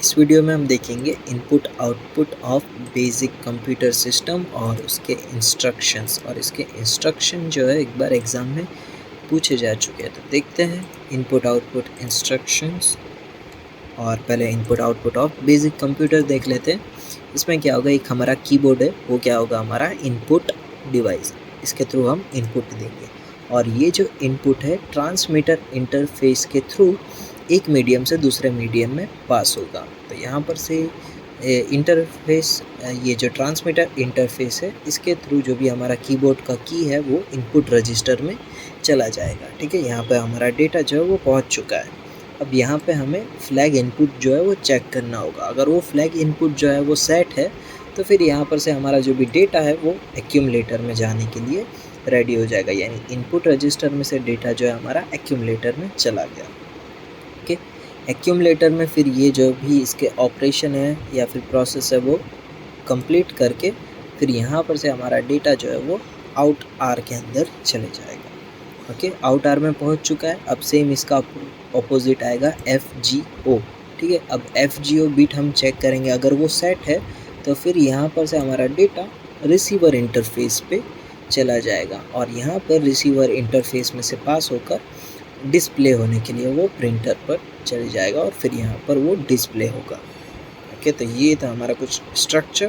इस वीडियो में हम देखेंगे input output of basic computer system और उसके इंस्ट्रक्शंस। और इसके इंस्ट्रक्शन जो है एक बार एग्ज़ाम में पूछे जा चुके हैं, तो देखते हैं इनपुट आउटपुट इंस्ट्रक्शंस। और पहले input output of basic computer देख लेते हैं। इसमें क्या होगा, एक हमारा कीबोर्ड है, वो क्या होगा, हमारा इनपुट डिवाइस। इसके थ्रू हम इनपुट देंगे और ये जो इनपुट है ट्रांसमीटर इंटरफेस के थ्रू एक मीडियम से दूसरे मीडियम में पास होगा। तो यहाँ पर से इंटरफेस, ये जो ट्रांसमीटर इंटरफेस है, इसके थ्रू जो भी हमारा कीबोर्ड का की है वो इनपुट रजिस्टर में चला जाएगा। ठीक है, यहाँ पे हमारा डेटा जो है वो पहुँच चुका है। अब यहाँ पे हमें फ्लैग इनपुट जो है वो चेक करना होगा। अगर वो फ्लैग इनपुट जो है वो सेट है तो फिर यहाँ पर से हमारा जो भी डेटा है वो एक्यूमुलेटर में जाने के लिए रेडी हो जाएगा, यानी इनपुट रजिस्टर में से डेटा जो है हमारा एक्यूमुलेटर में चला गया। ओके, एक्यूमुलेटर में फिर ये जो भी इसके ऑपरेशन है या फिर प्रोसेस है वो कंप्लीट करके फिर यहाँ पर से हमारा डेटा जो है वो आउट आर के अंदर चले जाएगा। ओके, आउट आर में पहुँच चुका है। अब सेम इसका ऑपोजिट आएगा FGO। ठीक है, अब FGO बीट हम चेक करेंगे, अगर वो सेट है तो फिर यहाँ पर से हमारा डेटा रिसीवर इंटरफेस पे चला जाएगा और यहाँ पर रिसीवर इंटरफेस में से पास होकर डिस्प्ले होने के लिए वो प्रिंटर पर चले जाएगा और फिर यहाँ पर वो डिस्प्ले होगा। ओके, तो ये था हमारा कुछ स्ट्रक्चर।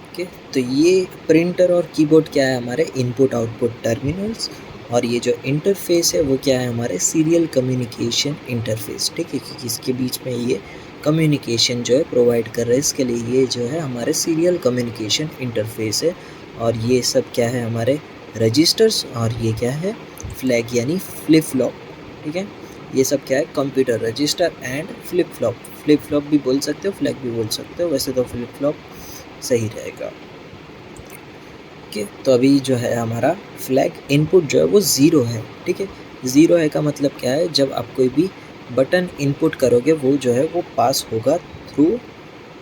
ओके, तो ये प्रिंटर और कीबोर्ड क्या है, हमारे इनपुट आउटपुट टर्मिनल्स। और ये जो इंटरफेस है वो क्या है, हमारे सीरियल कम्युनिकेशन इंटरफेस। ठीक है, क्योंकि इसके बीच में ये कम्युनिकेशन जो है प्रोवाइड कर रहे हैं, इसके लिए ये जो है हमारे सीरियल कम्युनिकेशन इंटरफेस है। और ये सब क्या है, हमारे रजिस्टर्स, और ये क्या है, फ्लैग यानी फ्लिप फ्लॉप। ठीक है, ये सब क्या है, computer register and flip flop. Flip flop भी बोल सकते हो, फ्लैग भी बोल सकते हो, वैसे तो फ्लिप फ्लॉप सही रहेगा। ओके, तो अभी जो है हमारा फ्लैग इनपुट जो है वो ज़ीरो है। ठीक है, ज़ीरो है का मतलब क्या है, जब आप कोई भी बटन इनपुट करोगे वो जो है वो पास होगा थ्रू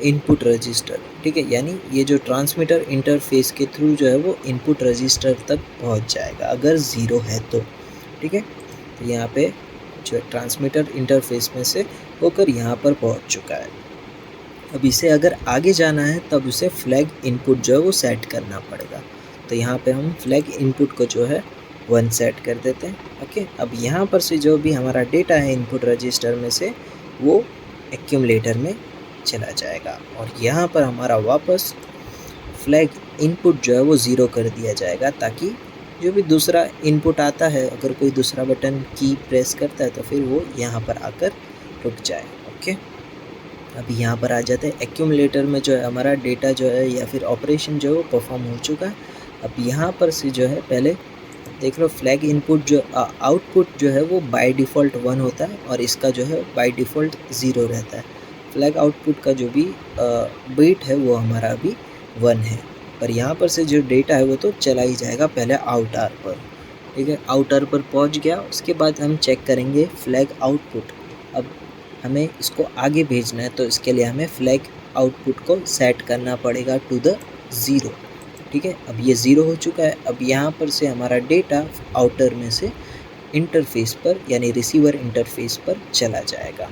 इनपुट रजिस्टर। ठीक है, यानी ये जो ट्रांसमीटर इंटरफेस के थ्रू जो है वो इनपुट रजिस्टर तक पहुंच जाएगा अगर ज़ीरो है तो। ठीक है, तो यहाँ पे जो ट्रांसमीटर इंटरफेस में से होकर यहाँ पर पहुंच चुका है। अब इसे अगर आगे जाना है तब उसे फ्लैग इनपुट जो है वो सेट करना पड़ेगा। तो यहाँ पे हम फ्लैग इनपुट को जो है 1 सेट कर देते हैं। ओके, अब यहाँ पर से जो भी हमारा डेटा है इनपुट रजिस्टर में से वो एक्यूमुलेटर में चला जाएगा और यहाँ पर हमारा वापस फ्लैग इनपुट जो है वो ज़ीरो कर दिया जाएगा, ताकि जो भी दूसरा इनपुट आता है, अगर कोई दूसरा बटन की प्रेस करता है तो फिर वो यहाँ पर आकर रुक जाए। ओके, अभी यहाँ पर आ जाते हैं एक्यूमुलेटर में जो है हमारा डेटा जो है या फिर ऑपरेशन जो है वो परफॉर्म हो चुका है। अब यहाँ पर से जो है पहले देख लो, फ्लैग इनपुट जो आउटपुट जो है वो बाय डिफ़ॉल्ट 1 होता है और इसका जो है बाय डिफ़ॉल्ट 0 रहता है। फ्लैग आउटपुट का जो भी बीट है वो हमारा अभी 1 है, पर यहाँ पर से जो डेटा है वो तो चला ही जाएगा पहले आउट आर पर। ठीक है, आउट आर पर पहुँच गया, उसके बाद हम चेक करेंगे फ्लैग आउटपुट। अब हमें इसको आगे भेजना है तो इसके लिए हमें फ्लैग आउटपुट को सेट करना पड़ेगा टू द 0। ठीक है, अब ये 0 हो चुका है। अब यहाँ पर से हमारा डेटा आउटर में से इंटरफेस पर यानी रिसीवर इंटरफेस पर चला जाएगा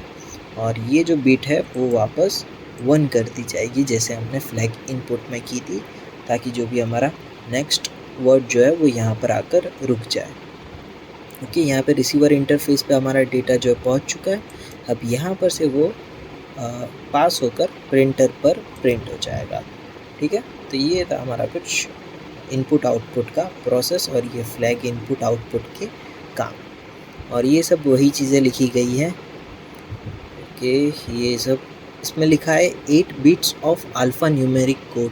और ये जो बीट है वो वापस 1 कर दी जाएगी, जैसे हमने फ्लैग इनपुट में की थी, ताकि जो भी हमारा नेक्स्ट वर्ड जो है वो यहाँ पर आकर रुक जाए। ओके, यहाँ पे रिसीवर इंटरफेस पे हमारा डेटा जो है पहुँच चुका है। अब यहाँ पर से वो पास होकर प्रिंटर पर प्रिंट हो जाएगा। ठीक है, तो ये था हमारा कुछ इनपुट आउटपुट का प्रोसेस और ये फ्लैग इनपुट आउटपुट के काम, और ये सब वही चीज़ें लिखी गई है। ओके, ये सब इसमें लिखा है 8 bits of alpha numeric code.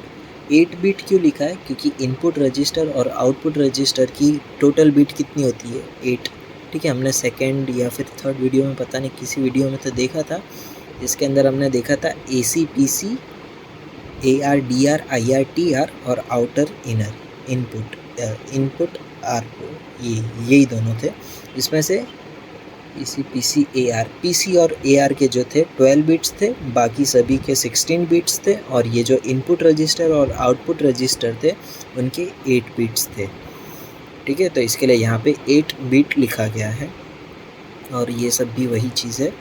8 bit क्यों लिखा है, क्योंकि इनपुट रजिस्टर और आउटपुट रजिस्टर की टोटल बिट कितनी होती है, 8। ठीक है, हमने सेकेंड या फिर थर्ड वीडियो में, पता नहीं किसी वीडियो में तो देखा था, जिसके अंदर हमने देखा था ACPC, ARDR, IRTR और आउटर इनर इनपुट आउटपुट, यही दोनों थे। इसमें से ACPC, AR, PC और AR के जो थे 12 बिट्स थे, बाकी सभी के 16 बिट्स थे, और ये जो इनपुट रजिस्टर और आउटपुट रजिस्टर थे उनके 8 बिट्स थे। ठीक है, तो इसके लिए यहाँ पे 8 बिट लिखा गया है और ये सब भी वही चीज़ है।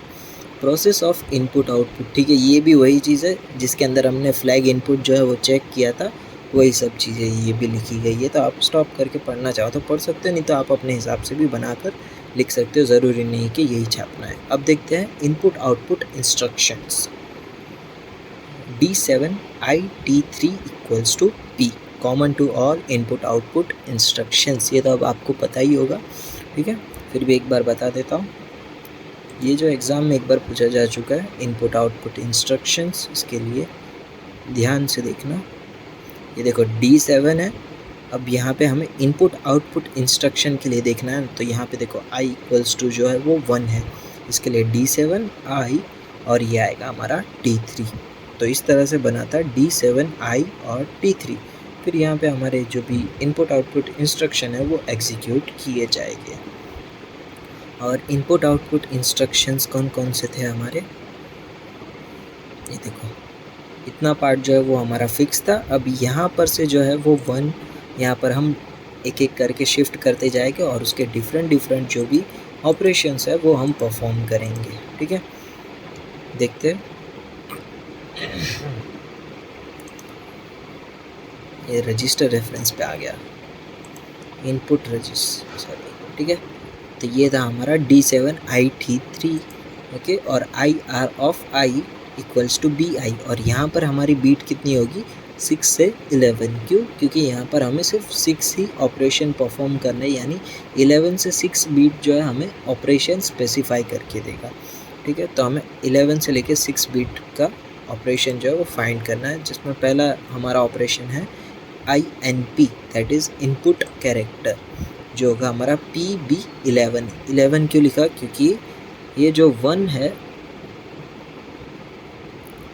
प्रोसेस ऑफ इनपुट आउटपुट, ठीक है, ये भी वही चीज़ है जिसके अंदर हमने फ्लैग इनपुट जो है वो चेक किया था, वही सब चीज़ें ये भी लिखी गई है। तो आप स्टॉप करके पढ़ना चाहो तो पढ़ सकते हो, नहीं तो आप अपने हिसाब से भी बनाकर लिख सकते हो, ज़रूरी नहीं कि यही छापना है। अब देखते हैं input output instructions. D7IT3 equals to P, common to all input output instructions. ये तो अब आपको पता ही होगा, ठीक है, फिर भी एक बार बता देता हूँ। ये जो एग्ज़ाम में एक बार पूछा जा चुका है, इनपुट आउटपुट इंस्ट्रक्शंस, इसके लिए ध्यान से देखना। ये देखो D7 है, अब यहाँ पे हमें इनपुट आउटपुट इंस्ट्रक्शन के लिए देखना है, तो यहाँ पे देखो I इक्वल्स टू जो है वो 1 है, इसके लिए D7 I और ये आएगा हमारा T3। तो इस तरह से बना था D7 I और T3। फिर यहाँ पे हमारे जो भी इनपुट आउटपुट इंस्ट्रक्शन है वो एग्जीक्यूट किए जाएंगे। और इनपुट आउटपुट इंस्ट्रक्शंस कौन कौन से थे हमारे, ये देखो इतना पार्ट जो है वो हमारा फिक्स था। अब यहाँ पर से जो है वो 1, यहाँ पर हम एक एक करके शिफ्ट करते जाएंगे और उसके डिफरेंट जो भी ऑपरेशंस है वो हम परफॉर्म करेंगे, ठीक है। देखते हैं, ये रजिस्टर रेफरेंस पे आ गया, इनपुट रजिस्टर, सॉरी, ठीक है। तो ये था हमारा D7IT3, ओके, और IR of I equals to BI, और यहाँ पर हमारी बीट कितनी होगी, 6 से 11। क्यों, क्योंकि यहाँ पर हमें सिर्फ 6 ही ऑपरेशन परफॉर्म करना है, यानी 11 से 6 बीट जो है हमें ऑपरेशन स्पेसिफाई करके देगा, ठीक है। तो हमें 11 से लेके 6 बीट का ऑपरेशन जो है वो फाइंड करना है, जिसमें पहला हमारा ऑपरेशन है INP, that is input character, जो होगा हमारा PB11। 11 क्यों लिखा, क्योंकि ये जो 1 है,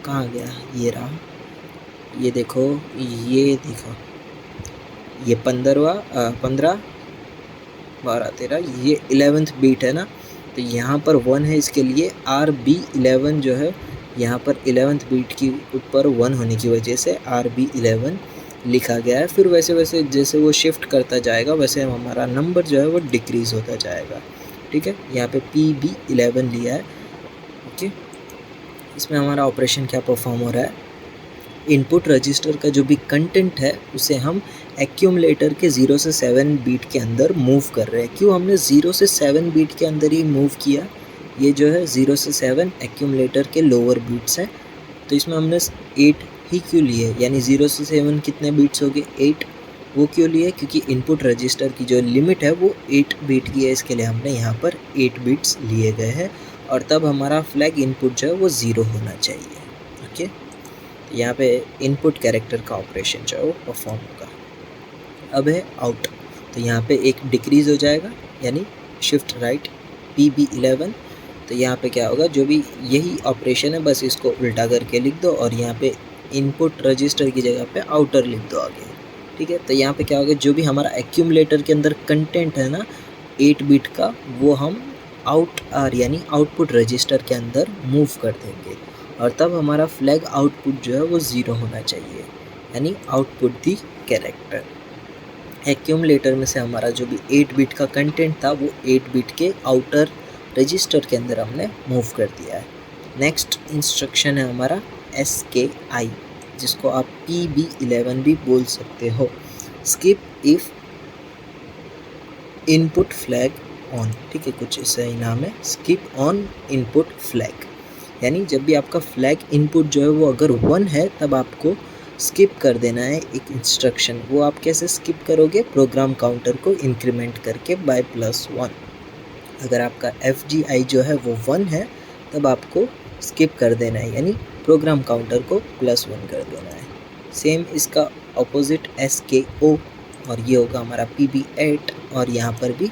कहाँ गया, ये रहा, ये देखो, ये देखो, ये 15 12 13, ये 11th बीट है ना, तो यहाँ पर 1 है, इसके लिए RB11 जो है, यहाँ पर 11th बीट की ऊपर 1 होने की वजह से RB11 लिखा गया है। फिर वैसे वैसे जैसे वो शिफ्ट करता जाएगा वैसे हमारा नंबर जो है वो डिक्रीज़ होता जाएगा, ठीक है। यहाँ पे PB11 लिया है, ओके। इसमें हमारा ऑपरेशन क्या परफॉर्म हो रहा है, इनपुट रजिस्टर का जो भी कंटेंट है उसे हम एक्यूमुलेटर के 0 से 7 बीट के अंदर मूव कर रहे हैं। क्यों हमने 0 से 7 बीट के अंदर ही मूव किया, ये जो है 0 से 7 एक्यूमुलेटर के लोअर बीट्स हैं, तो इसमें हमने 8 ही क्यों लिए, यानी 0 से 7 कितने बीट्स हो गए, 8। वो क्यों लिए, क्योंकि इनपुट रजिस्टर की जो लिमिट है वो 8 बीट की है, इसके लिए हमने यहाँ पर 8 बीट्स लिए गए हैं, और तब हमारा फ्लैग इनपुट जो है वो 0 होना चाहिए, ओके। यहाँ पे इनपुट कैरेक्टर का ऑपरेशन जो है वो परफॉर्म होगा। अब है आउट, तो यहाँ पे एक डिक्रीज़ हो जाएगा, यानी शिफ्ट राइट PB11। तो यहाँ पे क्या होगा, जो भी यही ऑपरेशन है बस इसको उल्टा करके लिख दो, और यहाँ पे इनपुट रजिस्टर की जगह पे आउटर लिख दो आगे, ठीक है। तो यहाँ पे क्या होगा, जो भी हमारा एक्यूमुलेटर के अंदर कंटेंट है ना 8 बिट का, वो हम आउट आर यानी आउटपुट रजिस्टर के अंदर मूव कर देंगे, और तब हमारा फ्लैग आउटपुट जो है वो 0 होना चाहिए, यानी आउटपुट दी कैरेक्टर। एक्यूमुलेटर में से हमारा जो भी 8 बिट का कंटेंट था वो 8 बिट के आउटर रजिस्टर के अंदर हमने मूव कर दिया है। नेक्स्ट इंस्ट्रक्शन है हमारा SKI, जिसको आप PB11 भी बोल सकते हो, skip if input flag on, ठीक है, कुछ ऐसा ही नाम है, स्किप ऑन इनपुट फ्लैग, यानी जब भी आपका फ्लैग इनपुट जो है वो अगर 1 है तब आपको स्किप कर देना है एक इंस्ट्रक्शन। वो आप कैसे स्किप करोगे, प्रोग्राम काउंटर को इंक्रीमेंट करके बाय +1। अगर आपका FGI जो है वो 1 है तब आपको स्किप कर देना है, यानी प्रोग्राम काउंटर को +1 कर देना है। सेम इसका ऑपोजिट SKO, और ये होगा हमारा PB8, और यहाँ पर भी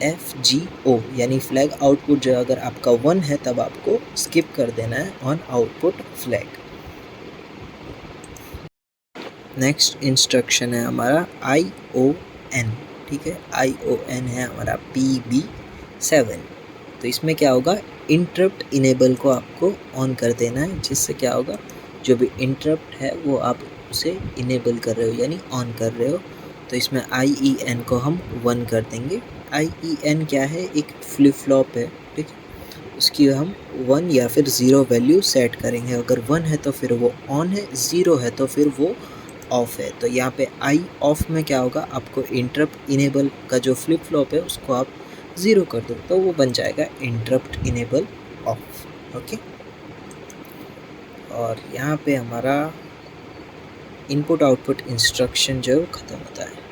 FGO, यानी फ्लैग आउटपुट जो अगर आपका 1 है तब आपको स्किप कर देना है on output flag. Next instruction है हमारा ION, ठीक है, ION है हमारा PB7। तो इसमें क्या होगा, इंटरप्ट इनेबल को आपको ऑन कर देना है, जिससे क्या होगा, जो भी इंटरप्ट है वो आप उसे इनेबल कर रहे हो यानी ऑन कर रहे हो। तो इसमें IEN को हम 1 कर देंगे। IEN क्या है, एक फ्लिप फ्लॉप है, ठीक है, उसकी हम 1 या फिर 0 वैल्यू सेट करेंगे। अगर 1 है तो फिर वो ऑन है, 0 है तो फिर वो ऑफ है। तो यहाँ पे आई ऑफ में क्या होगा, आपको इंटरप्ट इनेबल का जो फ्लिप फ्लॉप है उसको आप 0 कर दो, तो वो बन जाएगा इंटरप्ट इनेबल ऑफ। ओके, और यहाँ पे हमारा इनपुट आउटपुट इंस्ट्रक्शन जो है वो ख़त्म होता है।